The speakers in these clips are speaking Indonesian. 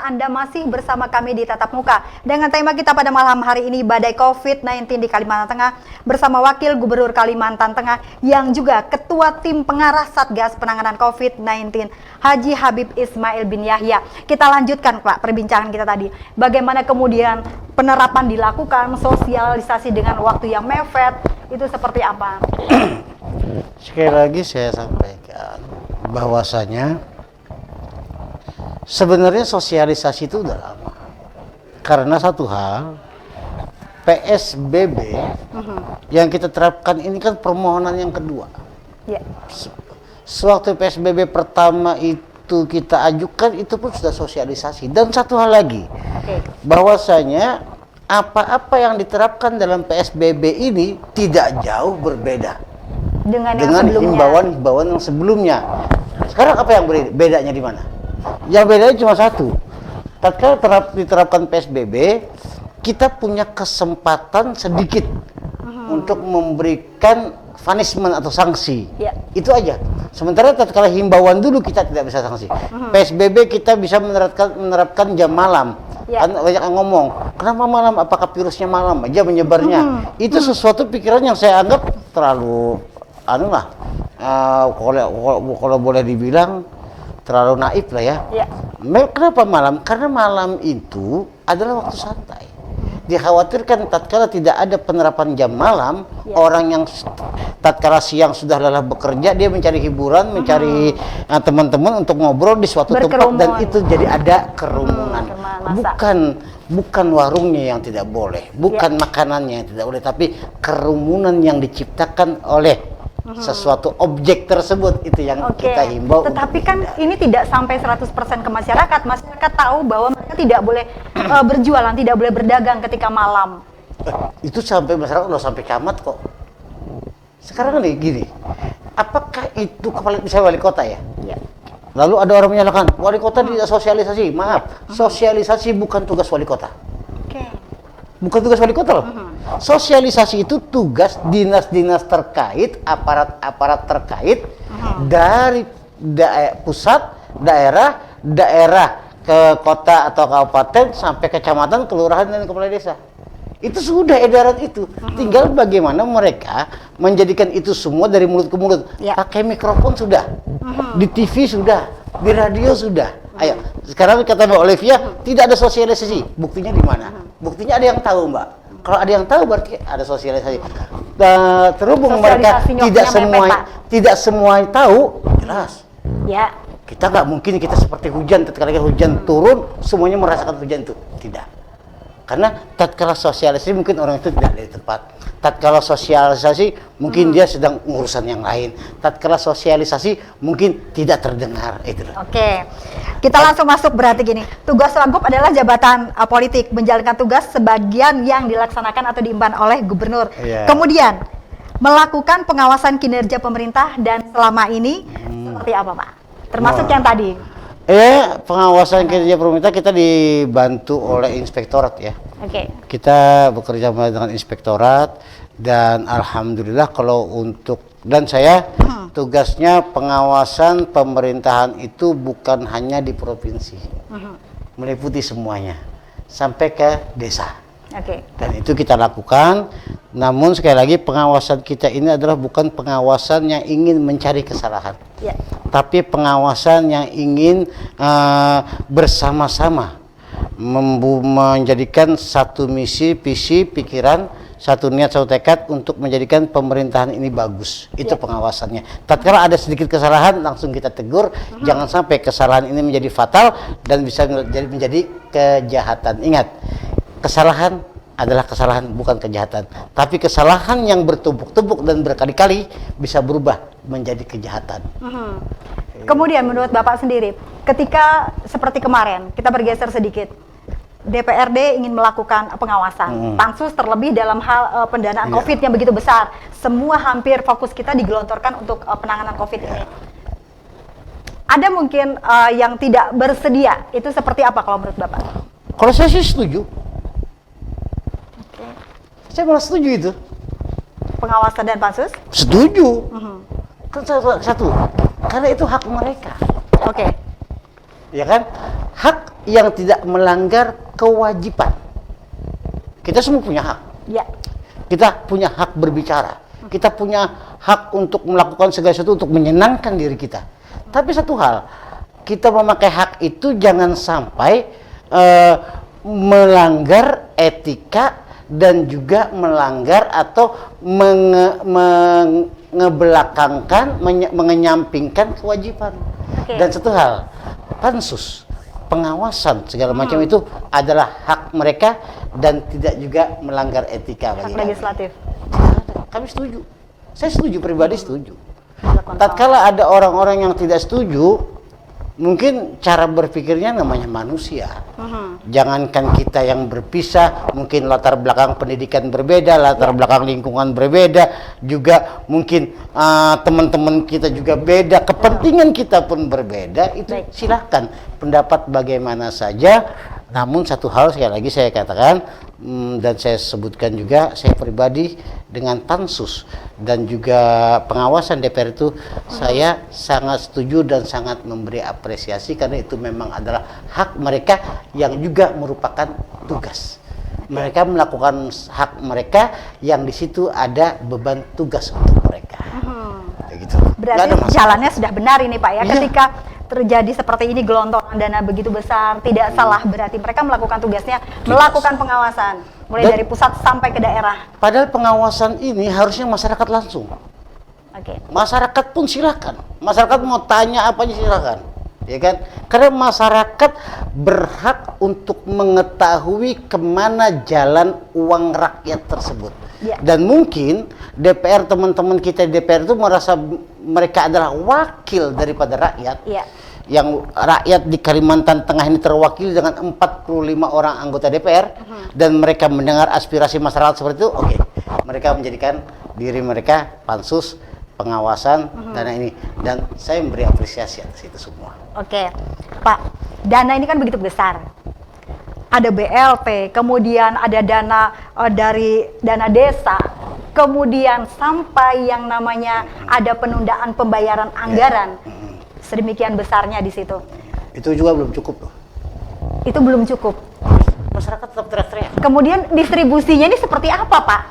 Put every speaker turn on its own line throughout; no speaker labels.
Anda masih bersama kami di Tatap Muka. Dengan tema kita pada malam hari ini, badai COVID-19 di Kalimantan Tengah, bersama Wakil Gubernur Kalimantan Tengah yang juga Ketua Tim Pengarah Satgas Penanganan COVID-19, Haji Habib Ismail bin Yahya. Kita lanjutkan, Pak, perbincangan kita tadi. Bagaimana kemudian penerapan dilakukan, sosialisasi dengan waktu yang mepet, itu seperti apa?
Sekali lagi saya sampaikan bahwasanya sebenarnya sosialisasi itu udah lama. Karena satu hal, PSBB yang kita terapkan ini kan permohonan yang kedua.
Ya.
Sewaktu PSBB pertama itu kita ajukan, itu pun sudah sosialisasi. Dan satu hal lagi, bahwasanya apa-apa yang diterapkan dalam PSBB ini tidak jauh berbeda dengan himbauan-himbauan yang sebelumnya. Sekarang apa yang bedanya di mana? Yang bedanya cuma satu. Tatkala diterapkan PSBB, kita punya kesempatan sedikit untuk memberikan punishment atau sanksi. Itu aja. Sementara tatkala himbauan dulu kita tidak bisa sanksi. PSBB kita bisa menerapkan jam malam. Kan banyak yang ngomong, kenapa malam? Apakah virusnya malam aja menyebarnya? Itu sesuatu pikiran yang saya anggap terlalu kalau boleh dibilang terlalu naif lah ya. Kenapa malam? Karena malam itu adalah waktu santai. Dikhawatirkan tatkala tidak ada penerapan jam malam, orang yang tatkala siang sudah lelah bekerja, dia mencari hiburan, mencari teman-teman untuk ngobrol di suatu tempat, dan itu jadi ada kerumunan. Bukan warungnya yang tidak boleh, bukan makanannya yang tidak boleh, tapi kerumunan yang diciptakan oleh sesuatu objek tersebut, itu yang kita himbau.
Tetapi kan ini tidak sampai 100% ke masyarakat. Masyarakat tahu bahwa mereka tidak boleh berjualan, tidak boleh berdagang ketika malam.
Itu sampai masyarakat udah sampai camat kok. Sekarang nih gini, apakah itu kepala misalnya wali kota ya? Lalu ada orang menyalahkan wali kota tidak sosialisasi. Maaf, sosialisasi bukan tugas wali kota. Bukan tugas wali kota loh. Sosialisasi itu tugas dinas-dinas terkait, aparat-aparat terkait dari pusat, daerah ke kota atau kabupaten sampai kecamatan, kelurahan dan kepala desa. Itu sudah edaran itu. Tinggal bagaimana mereka menjadikan itu semua dari mulut ke mulut. Pakai mikrofon sudah, di TV sudah, di radio sudah. Ayo, sekarang kata Mbak Olivia tidak ada sosialisasi. Buktinya di mana? Buktinya ada yang tahu, Mbak. Kalau ada yang tahu berarti ada sosialisasi. Terhubung mereka tidak semua tahu, jelas. Kita nggak mungkin kita seperti hujan, tatkala hujan turun semuanya merasakan hujan itu. Tidak. Karena tatkala sosialisasi mungkin orang itu tidak ada di tempat. Tatkala sosialisasi mungkin dia sedang urusan yang lain. Tatkala sosialisasi mungkin tidak terdengar. Itu.
Kita langsung masuk berarti gini. Tugas Wagub adalah jabatan politik, menjalankan tugas sebagian yang dilaksanakan atau diemban oleh gubernur. Kemudian melakukan pengawasan kinerja pemerintah, dan selama ini seperti apa, Pak? Termasuk yang tadi.
Pengawasan kinerja pemerintah kita dibantu oleh inspektorat ya. Kita bekerja dengan inspektorat, dan alhamdulillah dan saya tugasnya pengawasan pemerintahan itu bukan hanya di provinsi, meliputi semuanya sampai ke desa. Dan itu kita lakukan. Namun sekali lagi, pengawasan kita ini adalah bukan pengawasan yang ingin mencari kesalahan, tapi pengawasan yang ingin bersama-sama menjadikan satu misi, visi, pikiran, satu niat, satu tekad untuk menjadikan pemerintahan ini bagus. Itu pengawasannya. Tatkala ada sedikit kesalahan, langsung kita tegur. Jangan sampai kesalahan ini menjadi fatal dan bisa menjadi kejahatan. Ingat, kesalahan adalah kesalahan, bukan kejahatan. Tapi kesalahan yang bertumpuk-tumpuk dan berkali-kali bisa berubah menjadi kejahatan.
Kemudian menurut Bapak sendiri, ketika seperti kemarin, kita bergeser sedikit, DPRD ingin melakukan pengawasan, pansus terlebih dalam hal pendanaan COVID yang begitu besar. Semua hampir fokus kita digelontorkan untuk penanganan COVID ini. Ada mungkin yang tidak bersedia, itu seperti apa kalau menurut Bapak?
Kalau saya sih setuju. Saya malah setuju itu.
Pengawasan dan pansus?
Setuju. Kan satu, karena itu hak mereka.
Oke.
Ya kan? Hak yang tidak melanggar kewajiban. Kita semua punya hak.
Ya.
Kita punya hak berbicara. Kita punya hak untuk melakukan segala sesuatu untuk menyenangkan diri kita. Tapi satu hal, kita memakai hak itu jangan sampai melanggar etika dan juga melanggar atau mengebelakangkan, mengenyampingkan kewajiban.
Oke.
Dan satu hal, pansus, pengawasan segala macam itu adalah hak mereka dan tidak juga melanggar etika bagi
Hak legislatif.
kami setuju. Saya setuju, pribadi setuju.
Ada kontrol.
Tatkala ada orang-orang yang tidak setuju, mungkin cara berpikirnya namanya manusia. Jangankan kita yang berpisah, mungkin latar belakang pendidikan berbeda, latar belakang lingkungan berbeda, juga mungkin teman-teman kita juga beda, kepentingan kita pun berbeda, itu
Baik.
silahkan pendapat bagaimana saja. Namun satu hal sekali lagi saya katakan, dan saya sebutkan juga, saya pribadi dengan pansus dan juga pengawasan DPR itu saya sangat setuju dan sangat memberi apresiasi karena itu memang adalah hak mereka yang juga merupakan tugas. Mereka melakukan hak mereka yang di situ ada beban tugas untuk mereka. Kayak gitu. Nggak
Berarti
ada masalah.
jalannya sudah benar ini Pak ya,
Iya.
ketika terjadi seperti ini gelontoran dana begitu besar, tidak salah berarti mereka melakukan tugasnya, melakukan pengawasan mulai
Dan-
dari pusat sampai ke daerah.
Padahal pengawasan ini harusnya masyarakat langsung.
Oke.
Masyarakat pun silakan. Masyarakat mau tanya apa aja silakan. Ya kan? Karena masyarakat berhak untuk mengetahui kemana jalan uang rakyat tersebut.
Ya.
Dan mungkin DPR, teman-teman kita di DPR itu merasa mereka adalah wakil daripada rakyat.
Iya.
Yang rakyat di Kalimantan Tengah ini terwakili dengan 45 orang anggota DPR dan mereka mendengar aspirasi masyarakat seperti itu, oke. Mereka menjadikan diri mereka pansus pengawasan dana ini dan saya memberi apresiasi atas itu semua.
Oke, Pak, dana ini kan begitu besar. Ada BLT, kemudian ada dana dari dana desa, kemudian sampai yang namanya ada penundaan pembayaran anggaran. Sedemikian besarnya di situ.
Itu juga belum cukup loh.
Itu belum cukup.
Masyarakat tetap teriak-teriak.
Kemudian distribusinya ini seperti apa, Pak?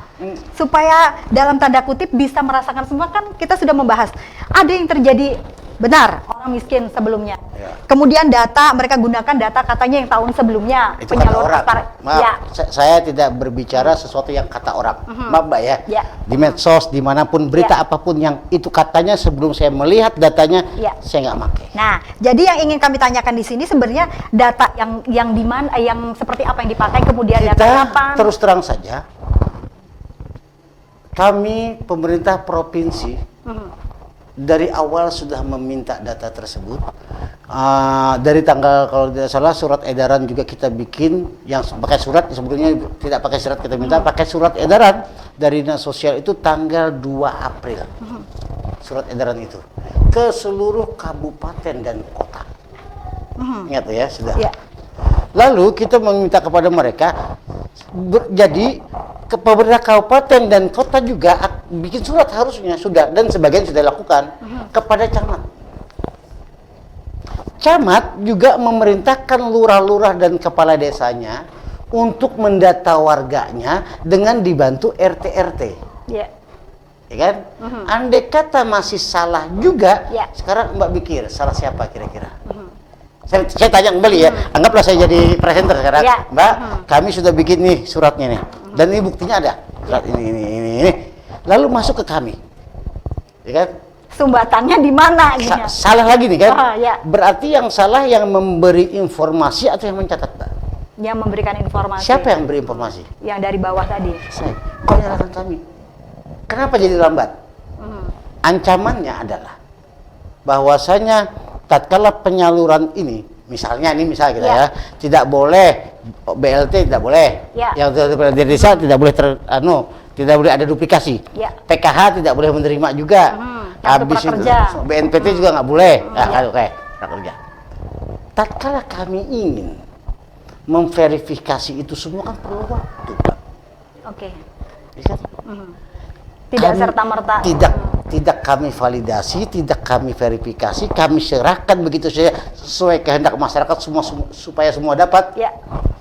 Supaya dalam tanda kutip bisa merasakan semua, kan kita sudah membahas. Ada yang terjadi benar orang miskin sebelumnya.
Ya.
Kemudian data mereka gunakan data katanya yang tahun sebelumnya
Itu kata orang. Maaf,
Ya.
saya tidak berbicara sesuatu yang kata orang. Maaf Mbak ya.
Ya.
Di medsos, dimanapun, berita
Ya.
apapun yang itu katanya sebelum saya melihat datanya,
Ya.
saya nggak pakai.
Nah, jadi yang ingin kami tanyakan di sini sebenarnya data yang di mana, yang seperti apa yang dipakai, kemudian data
Kita
kapan?
terus terang saja, kami pemerintah provinsi dari awal sudah meminta data tersebut. Dari tanggal, kalau tidak salah, surat edaran juga kita bikin yang pakai surat, sebelumnya tidak pakai surat, kita minta pakai surat edaran dari Dinas Sosial itu tanggal 2 April. Surat edaran itu ke seluruh kabupaten dan kota. Ingat ya, sudah.
Ya.
Lalu kita meminta kepada mereka jadi ke pemerintah kabupaten dan kota juga bikin surat harusnya sudah, dan sebagian sudah dilakukan kepada camat. Camat juga memerintahkan lurah-lurah dan kepala desanya untuk mendata warganya dengan dibantu RT-RT.
Ya.
Ya kan? Andai kata masih salah juga,
Ya.
sekarang Mbak pikir salah siapa kira-kira? Saya tanya kembali ya, anggaplah saya jadi presenter sekarang.
Ya.
Mbak, kami sudah bikin nih suratnya nih, dan ini buktinya ada, surat ini. Lalu masuk ke kami, ya kan?
Sumbatannya di mana? Gitu.
Salah lagi nih kan?
Oh, ya.
Berarti yang salah yang memberi informasi atau yang mencatat, Mbak?
Yang memberikan informasi.
Siapa yang beri informasi?
Yang dari bawah tadi.
Saya. Kok nyalakan kami? Kenapa jadi lambat? Ancamannya adalah bahwasanya tatkala penyaluran ini, misalnya kita
Ya.
ya, tidak boleh BLT, tidak boleh,
Ya.
yang dari desa tidak boleh tidak boleh ada duplikasi,
Ya.
PKH tidak boleh menerima juga,
Kartu
habis itu
prakerja.
BNPT juga nggak boleh,
Ya.
oke, prakerja. Tatkala kami ingin memverifikasi itu semua kan perlu waktu, Pak.
Oke.
Ya kan?
Tidak
Kami
serta-merta.
tidak kami validasi, tidak kami verifikasi, kami serahkan begitu saja sesuai kehendak masyarakat supaya semua dapat.
Ya.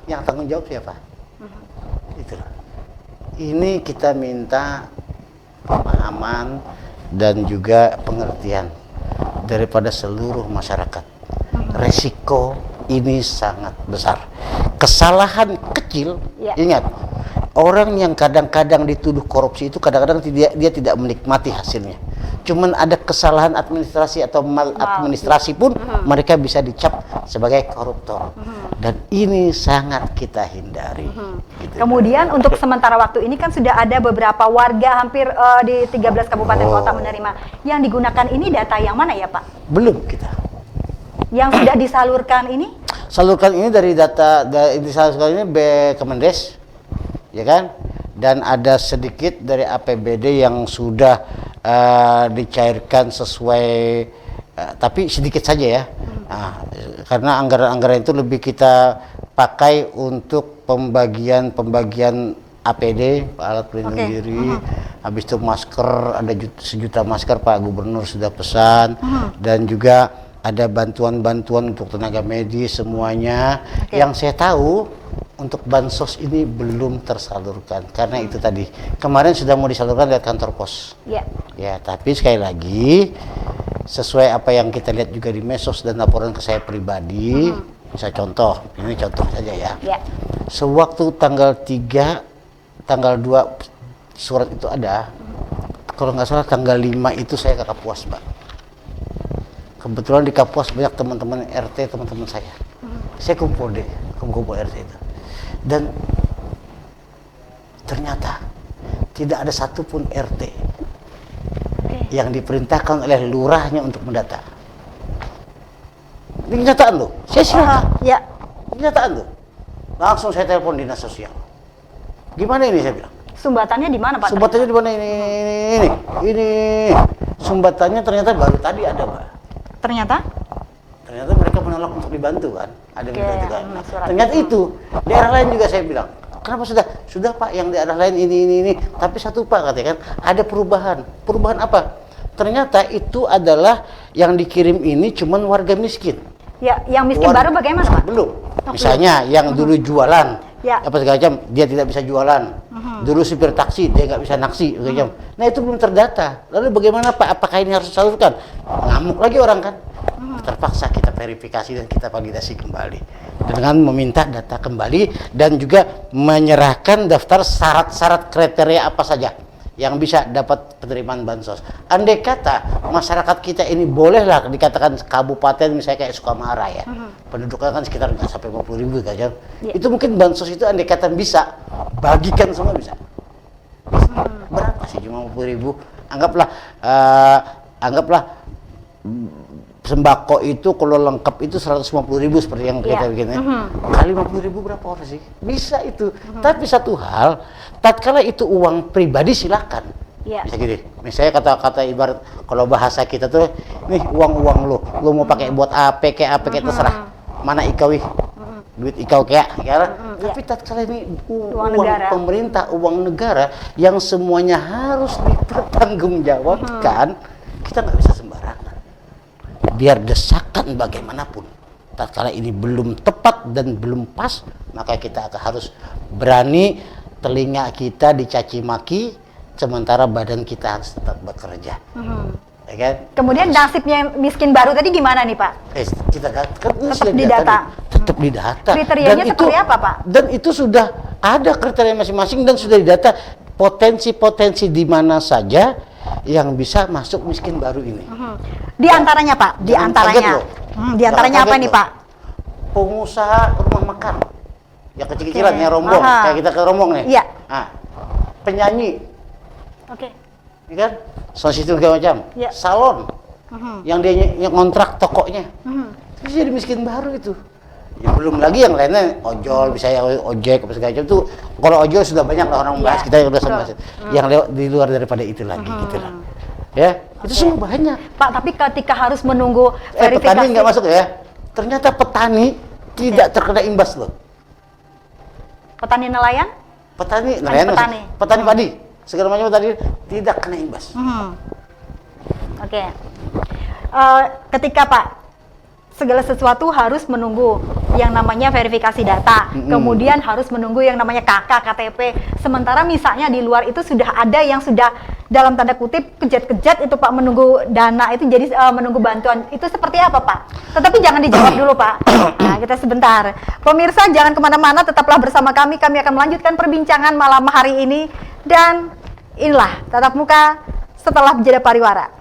Yang tanggung jawab siapa? Itulah. Ini kita minta pemahaman dan juga pengertian daripada seluruh masyarakat. Resiko ini sangat besar. Kesalahan kecil, ingat, orang yang kadang-kadang dituduh korupsi itu kadang-kadang dia tidak menikmati hasilnya. Cuman ada kesalahan administrasi atau maladministrasi pun mereka bisa dicap sebagai koruptor. Dan ini sangat kita hindari. Gitu.
Kemudian untuk sementara waktu ini kan sudah ada beberapa warga hampir di 13 kabupaten kota menerima. Yang digunakan ini data yang mana ya Pak?
Belum kita.
Yang sudah disalurkan ini?
Salurkan ini dari data disalurkan ini Kemendes, ya kan? Dan ada sedikit dari APBD yang sudah dicairkan sesuai, tapi sedikit saja ya. Nah, karena anggaran-anggaran itu lebih kita pakai untuk pembagian APD, alat pelindung diri, habis itu masker, ada sejuta masker Pak Gubernur sudah pesan, dan juga ada bantuan-bantuan untuk tenaga medis semuanya. Yang saya tahu untuk bansos ini belum tersalurkan karena itu tadi kemarin sudah mau disalurkan dari kantor pos. Ya, tapi sekali lagi sesuai apa yang kita lihat juga di medsos dan laporan ke saya pribadi. Bisa contoh, ini contoh saja ya. Sewaktu tanggal 3, tanggal 2 surat itu ada, kalau nggak salah tanggal 5 itu saya ke Kapuas, Pak. Kebetulan di Kapuas banyak teman-teman RT, teman-teman saya. Saya kumpul RT itu. Dan ternyata tidak ada satupun RT yang diperintahkan oleh lurahnya untuk mendata. Ini kenyataan loh, saya silakan. Kenyataan loh. Langsung saya telepon dinas sosial. Gimana ini saya bilang?
Sumbatannya di mana Pak?
Sumbatannya di mana ini? Sumbatannya ternyata baru tadi ada, Mbak. Ternyata mereka menolak untuk dibantu kan, ada dibantu kan. Ternyata itu daerah lain juga saya bilang, kenapa sudah Pak yang daerah lain ini, tapi satu Pak katanya kan ada perubahan apa? Ternyata itu adalah yang dikirim ini cuman warga miskin.
Ya, yang miskin baru bagaimana Pak?
Belum. Misalnya yang dulu jualan, apa segala macam, dia tidak bisa jualan. Dulu supir taksi, dia nggak bisa naksi, segala macam. Nah itu belum terdata. Lalu bagaimana Pak? Apakah ini harus disalurkan? Ngamuk lagi orang kan? Terpaksa kita verifikasi dan kita validasi kembali dengan meminta data kembali dan juga menyerahkan daftar syarat-syarat kriteria apa saja yang bisa dapat penerimaan bansos. Andai kata masyarakat kita ini bolehlah dikatakan kabupaten misalnya kayak Sukamara ya, penduduknya kan sekitar nggak sampai 50.000 kan, itu mungkin bansos itu andai kata bisa bagikan semua bisa. Berapa sih cuma 50.000? Anggaplah sembako itu kalau lengkap itu 150.000 seperti yang kita bikin ya. Kali 50.000 berapa orang sih? Bisa itu. Tapi satu hal, tatkala itu uang pribadi silakan. Bisa gini. Misalnya kata-kata ibarat kalau bahasa kita tuh, nih uang lu mau pakai buat apa kayak terserah. Mana ikawi? Duit ikau kayak ya. Tapi tatkala ini uang pemerintah, uang negara yang semuanya harus dipertanggungjawabkan, kita nggak bisa sembarangan. Biar desakan bagaimanapun, tatkala ini belum tepat dan belum pas, maka kita harus berani telinga kita dicaci maki, sementara badan kita harus tetap bekerja. Ya kan?
Kemudian nasibnya miskin baru tadi gimana nih Pak?
Kita kan
tetap didata.
Tetap didata.
Kriterianya seperti apa Pak?
Dan itu sudah ada kriteria masing-masing dan sudah didata potensi-potensi di mana saja yang bisa masuk miskin baru ini.
Di antaranya Pak, di antaranya apa nih Pak?
Pengusaha rumah makan, yang kecil-kecilan, yang rombong, kayak kita ke rombong nih.
Iya.
Nah, penyanyi, ya kan, sound system segala macam, salon, yang dia ngontrak tokonya, itu jadi miskin baru itu. Ya, belum lagi yang lainnya ojol, bisa ojek apa segala macam tuh. Kalau ojol sudah banyak lah orang bahas, kita udah sama bahas. Yang lewat di luar daripada itu lagi gitu lah. Ya, itu semua banyak.
Pak, tapi ketika harus menunggu verifikasi.
Petani nggak masuk ya. Ternyata petani tidak terkena imbas loh.
Petani nelayan?
Petani padi, segala macam tadi tidak kena imbas.
Ketika Pak segala sesuatu harus menunggu yang namanya verifikasi data, kemudian harus menunggu yang namanya KK, KTP. Sementara misalnya di luar itu sudah ada yang sudah dalam tanda kutip kejat-kejat itu Pak, menunggu dana itu jadi menunggu bantuan. Itu seperti apa Pak? Tetapi jangan dijawab dulu Pak. Nah, kita sebentar. Pemirsa jangan kemana-mana, tetaplah bersama kami. Kami akan melanjutkan perbincangan malam hari ini. Dan inilah Tatap Muka setelah jeda pariwara.